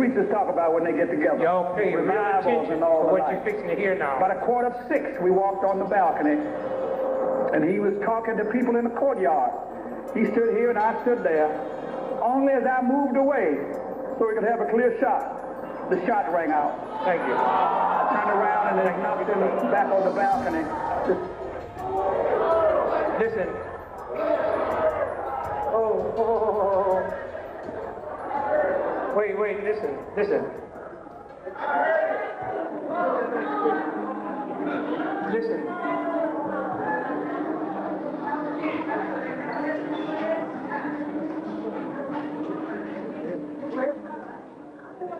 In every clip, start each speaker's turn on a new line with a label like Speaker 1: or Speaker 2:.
Speaker 1: preachers talk about when they get together.
Speaker 2: Y'all pay real
Speaker 1: Revivals
Speaker 2: attention
Speaker 1: and all
Speaker 2: to what
Speaker 1: that.
Speaker 2: you're fixing to hear now.
Speaker 1: About 5:45, we walked on the balcony, and he was talking to people in the courtyard. He stood here and I stood there. Only as I moved away, so we could have a clear shot, the shot rang out.
Speaker 2: Thank you.
Speaker 1: I turned around and there's nothing back on the balcony.
Speaker 2: Listen. Wait, listen. Listen.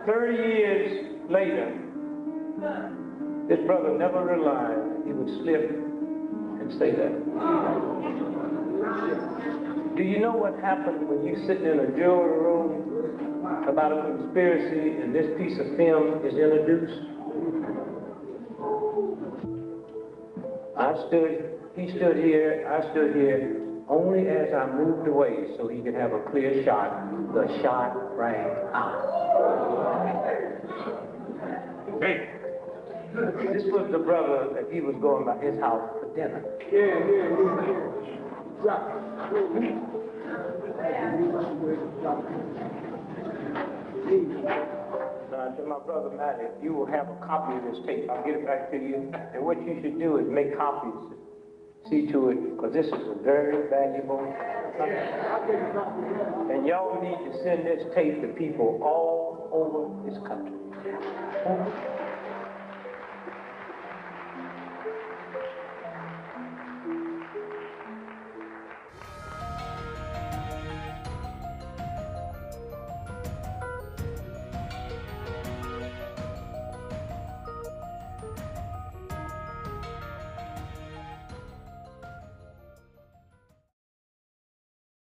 Speaker 2: 30 years later, this brother never realized he would slip and say that. Do you know what happened when you're sitting in a jury room about a conspiracy and this piece of film is introduced? He stood here, I stood here, only as I moved away so he could have a clear shot. The shot rang out. Hey, this was the brother that he was going by his house for dinner. Now, to my brother Matty, you will have a copy of this tape. I'll get it back to you. And what you should do is make copies. See to it, because this is a very valuable. And y'all need to send this tape to people all over this country.